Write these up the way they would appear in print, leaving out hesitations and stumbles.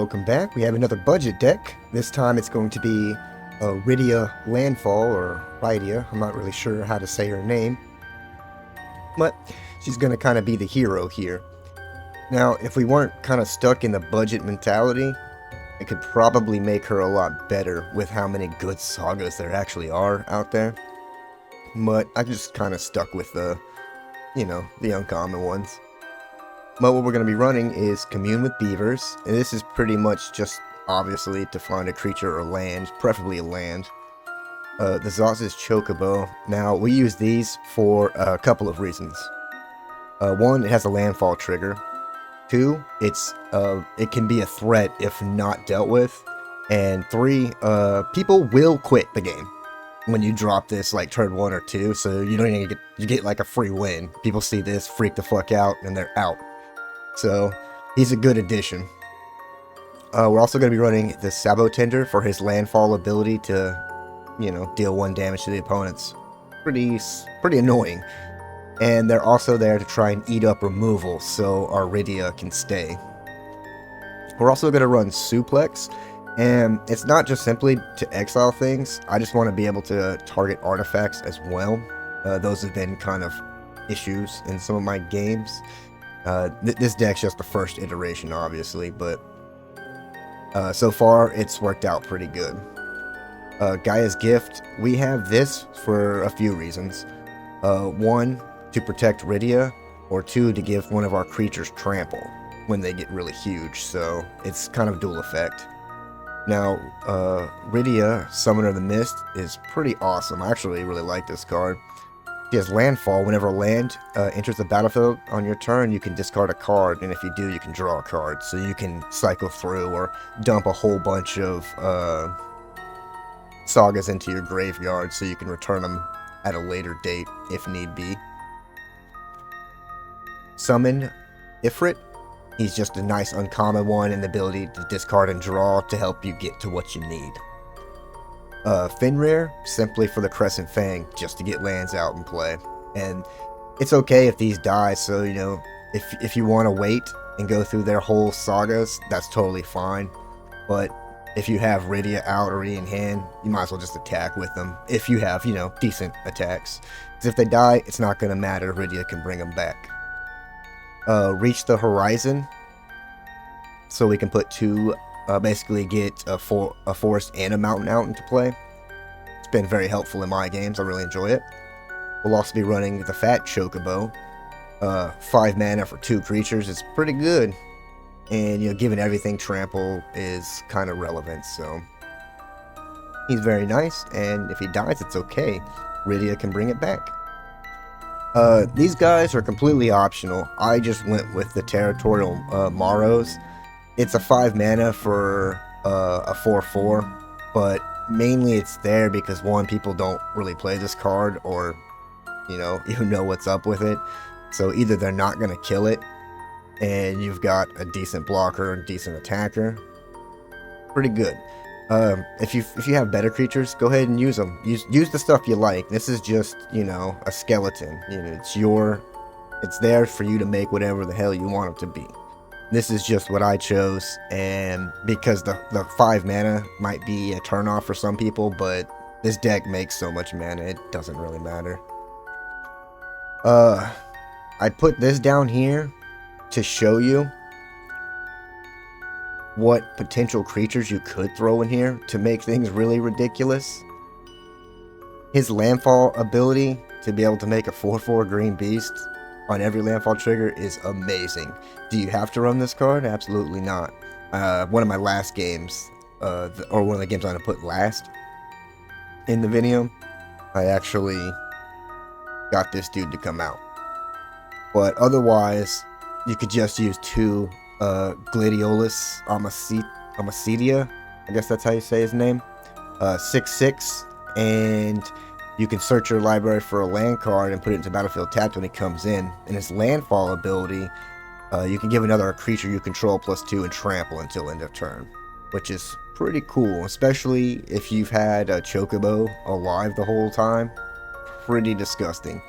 welcome back. We have another budget deck. This time it's going to be Rydia Landfall, or Rydia. I'm not really sure how to say her name. But she's going to kind of be the hero here. Now, if we weren't kind of stuck in the budget mentality, it could probably make her a lot better with how many good sagas there actually are out there. But I just kind of stuck with the, the uncommon ones. But what we're going to be running is Commune with Beavers, and this is pretty much just, obviously, to find a creature or land, preferably a land. The Zaz's Chocobo. Now, we use these for a couple of reasons. One, it has a landfall trigger. Two, it can be a threat if not dealt with. And three, people will quit the game when you drop this like turn 1 or 2, so you don't even get like a free win. People see this, freak the fuck out, and they're out. So, he's a good addition. We're also going to be running the Sabotender for his landfall ability to, deal 1 damage to the opponents. Pretty annoying. And they're also there to try and eat up removal, so our Rydia can stay. We're also going to run Suplex, and it's not just simply to exile things. I just want to be able to target artifacts as well. Those have been kind of issues in some of my games. This deck's just the first iteration, obviously, but so far it's worked out pretty good. Gaia's Gift, we have this for a few reasons. 1, to protect Rydia, or 2, to give one of our creatures trample when they get really huge, so it's kind of dual effect. Now, Rydia, Summoner of the Mist, is pretty awesome. I actually really like this card. She has Landfall. Whenever a land enters the battlefield on your turn, you can discard a card, and if you do, you can draw a card. So you can cycle through or dump a whole bunch of sagas into your graveyard so you can return them at a later date if need be. Summon Ifrit. He's just a nice uncommon one, and the ability to discard and draw to help you get to what you need. Fenrir, simply for the Crescent Fang, just to get lands out and play. And it's okay if these die, so, if you want to wait and go through their whole sagas, that's totally fine. But if you have Rydia out already in hand, you might as well just attack with them, if you have, decent attacks. Because if they die, it's not going to matter, Rydia can bring them back. Reach the Horizon, so we can put 2, basically get a forest and a mountain out into play. It's been very helpful in my games, I really enjoy it. We'll also be running the Fat Chocobo. 5 mana for 2 creatures is pretty good. And, given everything, trample is kind of relevant, so he's very nice, and if he dies, it's okay. Rydia can bring it back. These guys are completely optional. I just went with the Territorial Maros. It's a 5 mana for a 4/4, but mainly it's there because, 1, people don't really play this card, or, even know what's up with it. So either they're not going to kill it, and you've got a decent blocker and decent attacker. Pretty good. If you have better creatures, go ahead and use them. Use the stuff you like. This is just, a skeleton. It's there for you to make whatever the hell you want it to be. This is just what I chose, and because the 5 mana might be a turnoff for some people, but this deck makes so much mana, it doesn't really matter. I put this down here to show you what potential creatures you could throw in here to make things really ridiculous. His Landfall ability to be able to make a 4/4 green beast on every landfall trigger is amazing. Do you have to run this card? Absolutely not. One of my last games, or one of the games I'm going to put last in the video, I actually got this dude to come out. But otherwise, you could just use 2 Gladiolus Amacidia, I guess that's how you say his name. 6/6, and you can search your library for a land card and put it into battlefield tapped when he comes in. And his landfall ability, you can give another creature you control +2 and trample until end of turn, which is pretty cool, especially if you've had a Chocobo alive the whole time. Pretty disgusting.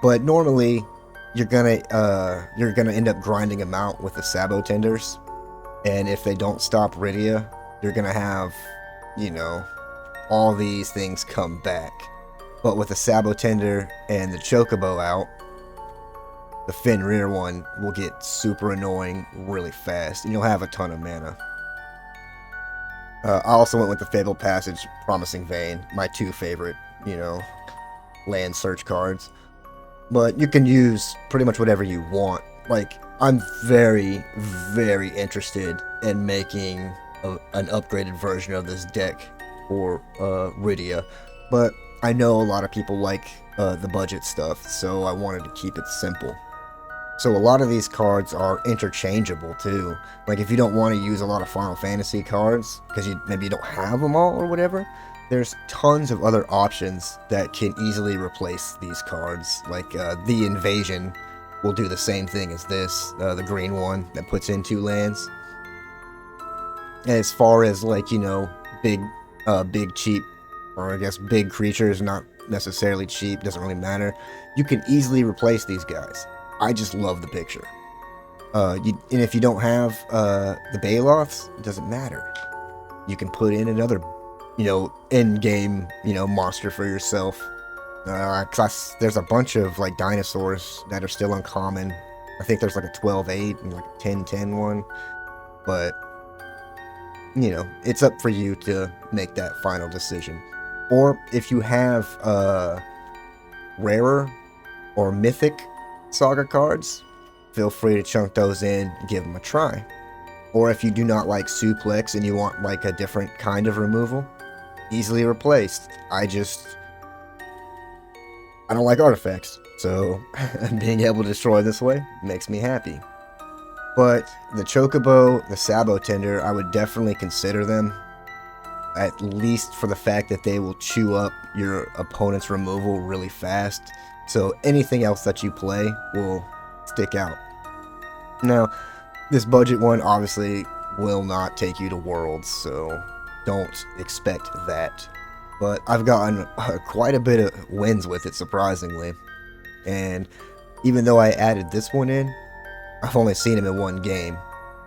But normally, you're gonna end up grinding them out with the Sabotenders, And if they don't stop Rydia, you're gonna have, you know, all these things come back. But with the Sabotender and the Chocobo out, the Fenrir one will get super annoying really fast, and you'll have a ton of mana. I also went with the Fabled Passage, Promising Vein, my two favorite, you know, land search cards. But you can use pretty much whatever you want. Like, I'm very, very interested in making an upgraded version of this deck for Rydia. But I know a lot of people like the budget stuff, so I wanted to keep it simple. So a lot of these cards are interchangeable too. Like if you don't want to use a lot of Final Fantasy cards, because maybe you don't have them all or whatever, there's tons of other options that can easily replace these cards. Like the Invasion will do the same thing as this, the green one that puts in 2 lands. As far as like, you know, big cheap, or I guess big creatures, not necessarily cheap, doesn't really matter. You can easily replace these guys. I just love the picture. And if you don't have the Baloths, it doesn't matter. You can put in another, you know, in-game, you know, monster for yourself. There's a bunch of like dinosaurs that are still uncommon. I think there's like a 12-8 and like a 10-10 one. But, you know, it's up for you to make that final decision. Or if you have rarer or mythic Saga cards, feel free to chunk those in and give them a try. Or if you do not like Suplex and you want like a different kind of removal, easily replaced. I don't like artifacts, so being able to destroy this way makes me happy. But the Chocobo, the Sabotender, I would definitely consider them, at least for the fact that they will chew up your opponent's removal really fast. So anything else that you play will stick out. Now, this budget one obviously will not take you to Worlds, so don't expect that. But I've gotten quite a bit of wins with it, surprisingly. And even though I added this one in, I've only seen him in 1 game.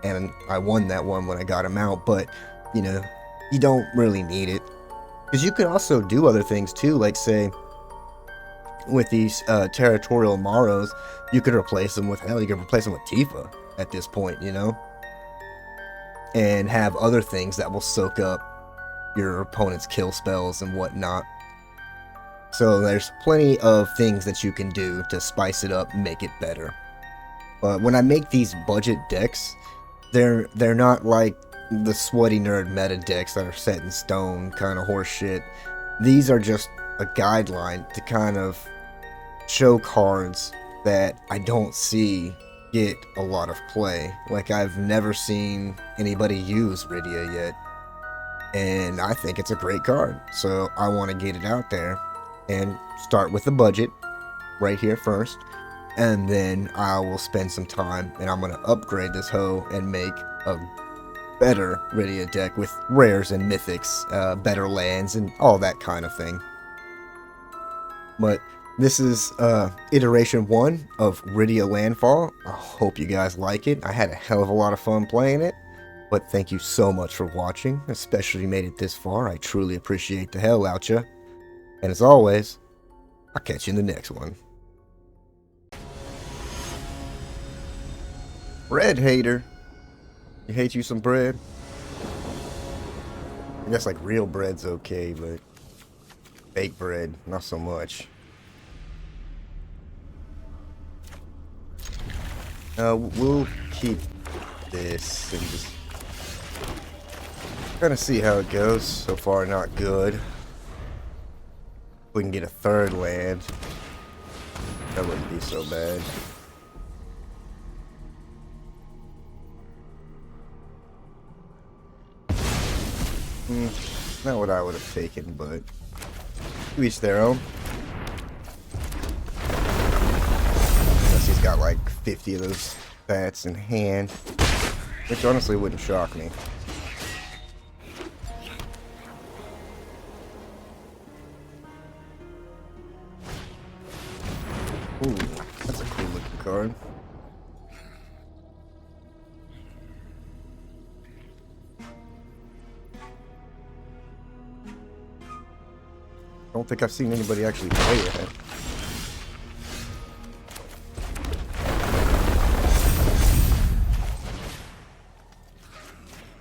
And I won that one when I got him out, but, you know, you don't really need it. Because you can also do other things too, like say, with these territorial Maros, you could replace them with, hell, you could replace them with Tifa at this point, you know? And have other things that will soak up your opponent's kill spells and whatnot. So there's plenty of things that you can do to spice it up and make it better. But when I make these budget decks, they're not like the sweaty nerd meta decks that are set in stone kind of horse shit. These are just a guideline to kind of show cards that I don't see get a lot of play. Like, I've never seen anybody use Rydia yet, and I think it's a great card, so I want to get it out there and start with the budget right here first, and then I will spend some time and I'm going to upgrade this hoe and make a better Rydia deck with rares and mythics, better lands, and all that kind of thing. But this is iteration 1 of Rydia Landfall. I hope you guys like it. I had a hell of a lot of fun playing it. But thank you so much for watching, especially if you made it this far. I truly appreciate the hell out ya. And as always, I'll catch you in the next one. Bread hater. You hate you some bread? I guess like real bread's okay, but fake bread, not so much. We'll keep this and just kind of see how it goes. So far, not good. We can get a 3rd land. That wouldn't be so bad. Not what I would have taken, but to each their own. Unless he's got like 50 of those bats in hand, which honestly wouldn't shock me. Ooh, that's a cool looking card. don't think I've seen anybody actually play it.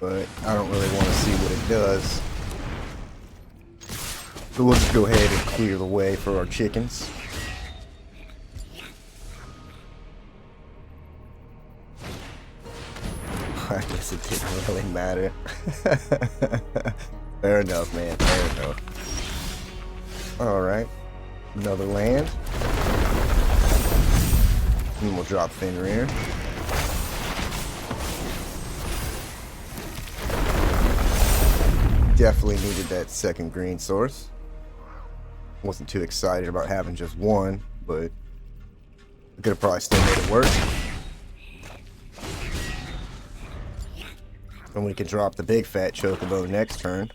But I don't really want to see what it does. So we'll just go ahead and clear the way for our chickens. I guess it didn't really matter. Fair enough, man. Fair enough. Alright. Another land. And we'll drop Fenrir. Definitely needed that second green source. Wasn't too excited about having just one, but I could have probably still made it work. And we can drop the big fat chocobo next turn.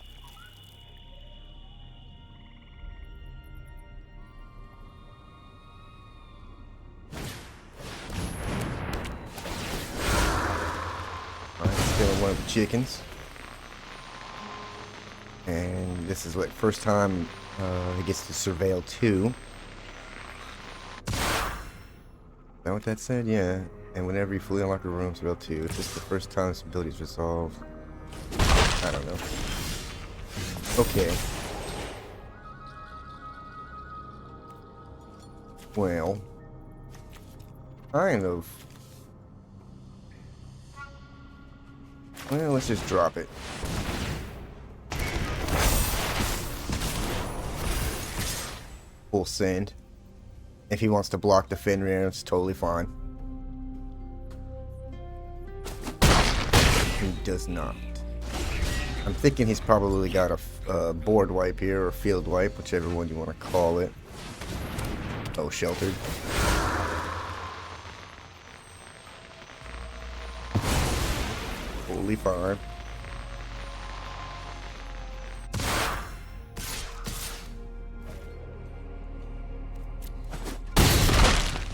Alright, still one of the chickens. And this is what first time he gets to surveil 2. Is that what that said? Yeah. And whenever you fully unlock a room, surveil 2. If this is the first time this ability is resolved. I don't know. Okay. Well. Kind of. Well, let's just drop it. Full send. If he wants to block the Fenrir, it's totally fine. He does not. I'm thinking he's probably got a board wipe here, or field wipe, whichever one you want to call it. Oh, sheltered. Totally fine.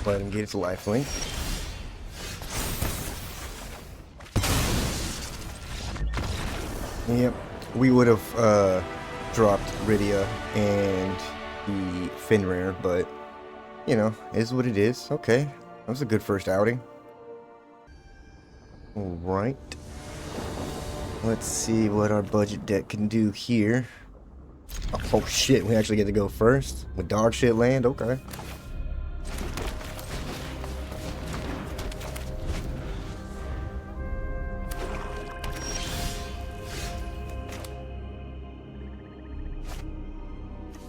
Let him get his lifelink. Yep, we would have dropped Rydia and the Fenrir, but you know, is what it is. Okay, that was a good first outing. Alright. Let's see what our budget deck can do here. Oh shit, we actually get to go first with dog shit land? Okay.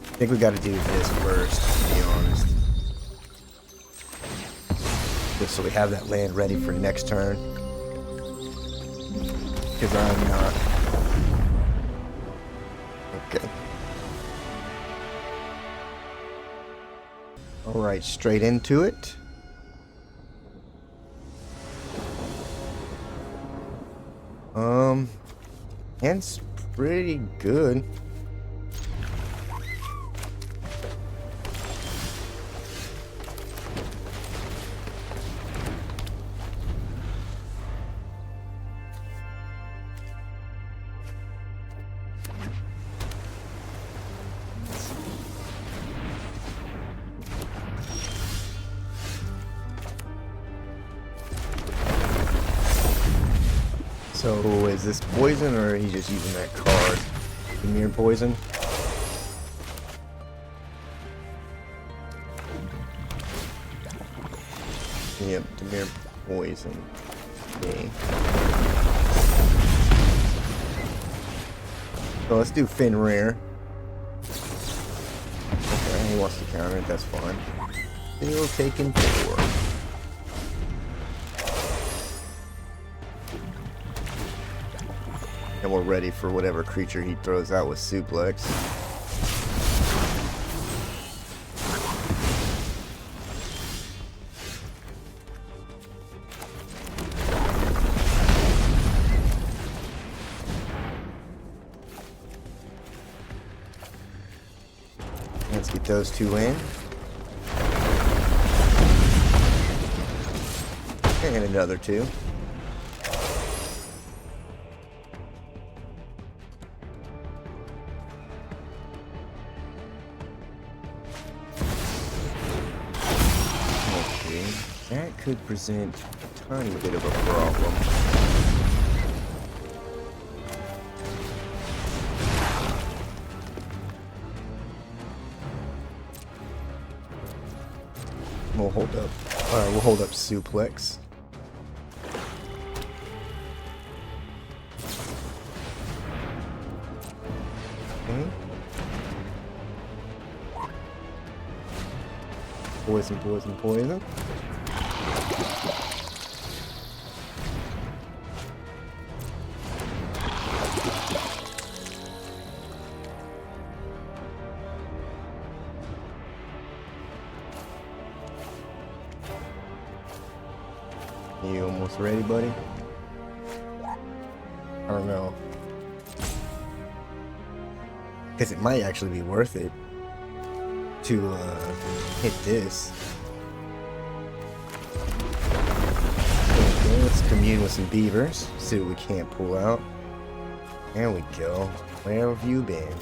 I think we got to do this first, to be honest. Just so we have that land ready for next turn. Because I'm not. Okay. Alright, straight into it. It's pretty good. So is this poison, or are you just using that card? Mere poison? Yep, Demir poison. Okay. So let's do Fenrir. Okay, he wants to counter it, that's fine. Still taking 4. And we're ready for whatever creature he throws out with suplex. Let's get those 2 in. And another 2. That could present a tiny bit of a problem. We'll hold up. We'll hold up suplex. Okay. Poison, poison, poison. You almost ready, buddy? I don't know. Because it might actually be worth it to hit this. Okay, let's commune with some beavers. See what we can't pull out. There we go. Where have you been?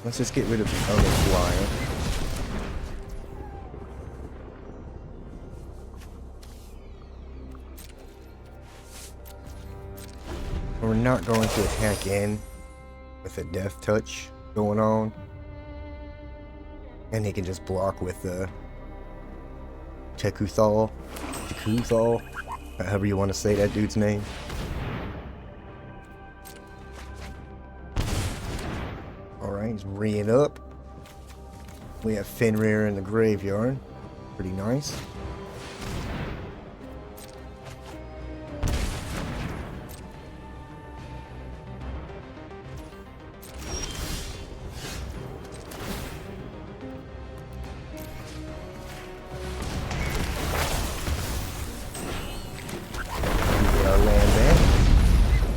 Let's just get rid of the other flyer. We're not going to attack in with a death touch going on. And he can just block with the Tekuthal, however you want to say that dude's name. Alright, he's reeing up. We have Fenrir in the graveyard. Pretty nice.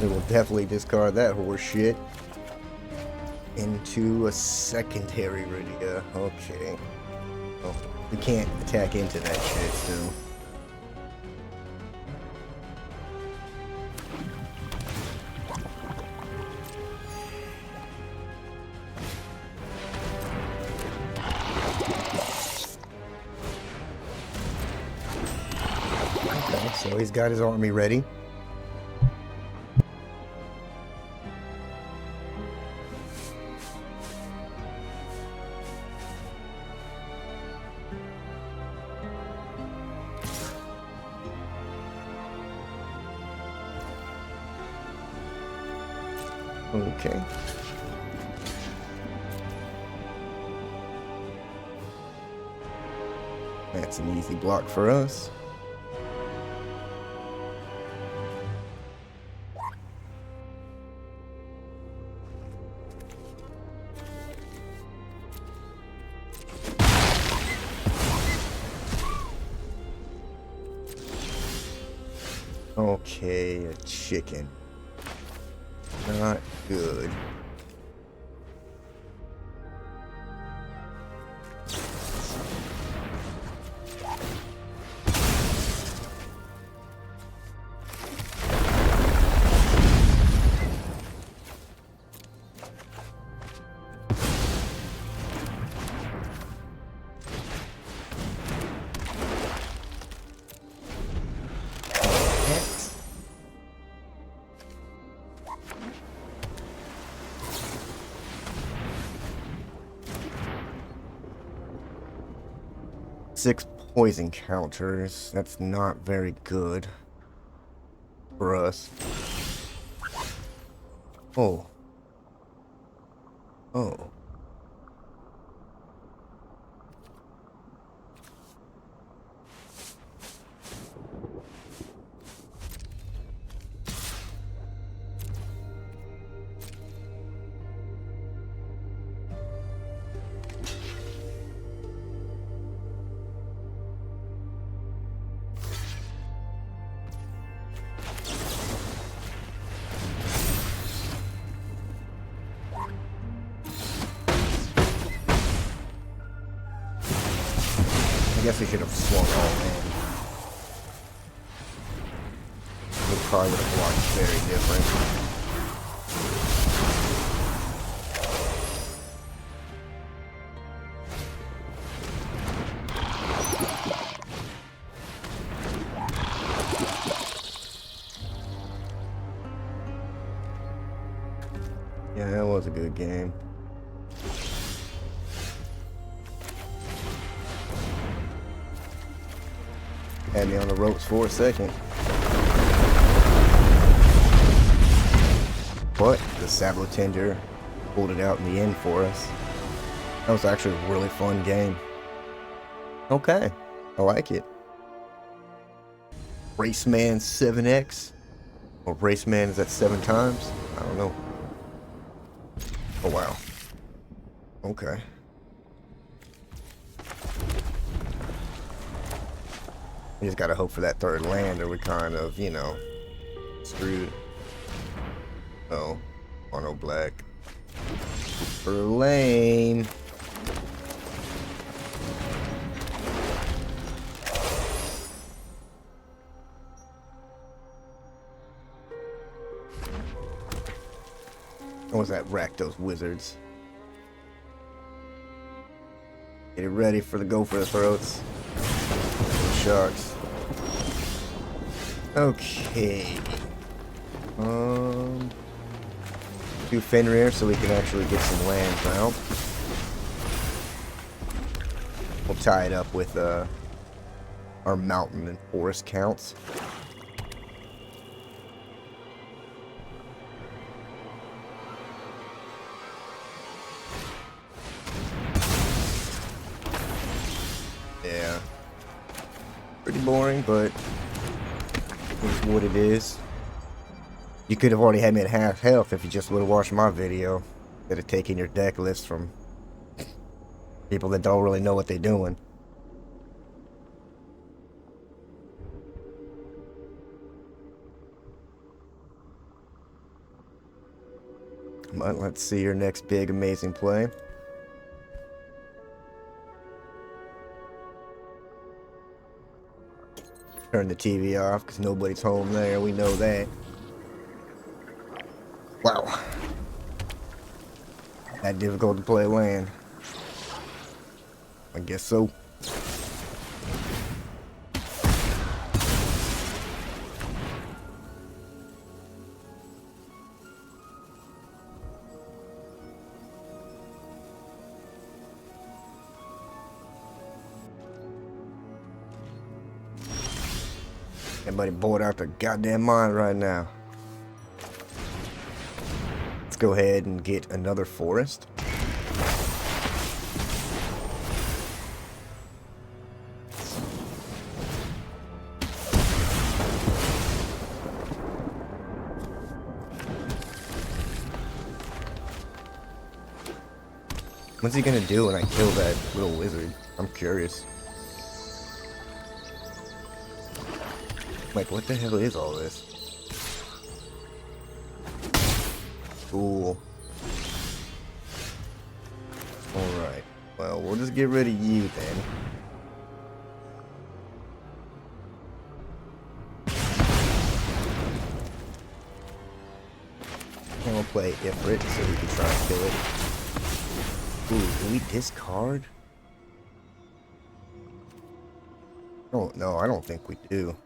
We will definitely discard that horse shit into a secondary Rydia. Okay. Oh, we can't attack into that shit still. Okay, so he's got his army ready. Okay. That's an easy block for us. Okay, a chicken. Not good. Six poison counters. That's not very good for us. Oh. Oh. I guess we should have swung all in. We probably would have blocked very different. Yeah, that was a good game. Had me on the ropes for a second. But the Sablotender pulled it out in the end for us. That was actually a really fun game. Okay, I like it. Raceman 7X? Or Raceman, is that 7 times? I don't know. Oh wow. Okay. We just gotta hope for that third land, or we kind of, you know, screwed. Oh, mono black. Super lame. What was that? Rack those wizards. Get it ready for the Gopher throats. Sharks. Okay. Do Fenrir so we can actually get some lands out. We'll tie it up with our mountain and forest counts. Yeah. Pretty boring, but it's what it is. You could have already had me at half health if you just would have watched my video instead of taking your deck list from people that don't really know what they're doing. But let's see your next big amazing play. Turn the TV off because nobody's home there. We know that. Wow. That difficult to play land. I guess so. Everybody bored out their goddamn mind right now. Let's go ahead and get another forest. What's he gonna do when I kill that little wizard? I'm curious. Like, what the hell is all this? Cool. Alright. Well, we'll just get rid of you then. And we'll play Ifrit so we can try and kill it. Ooh, do we discard? Oh, no, I don't think we do.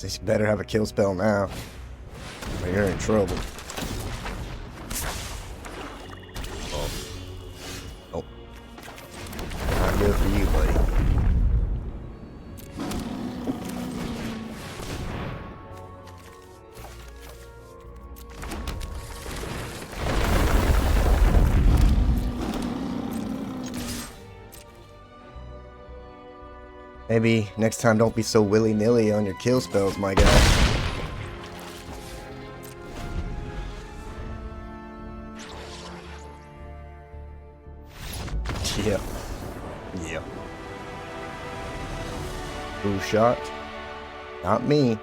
You better have a kill spell now, or you're in trouble. Oh. Oh. Not good for you, buddy. Maybe next time don't be so willy-nilly on your kill spells, my guy. Yeah. Yeah. Who shot? Not me.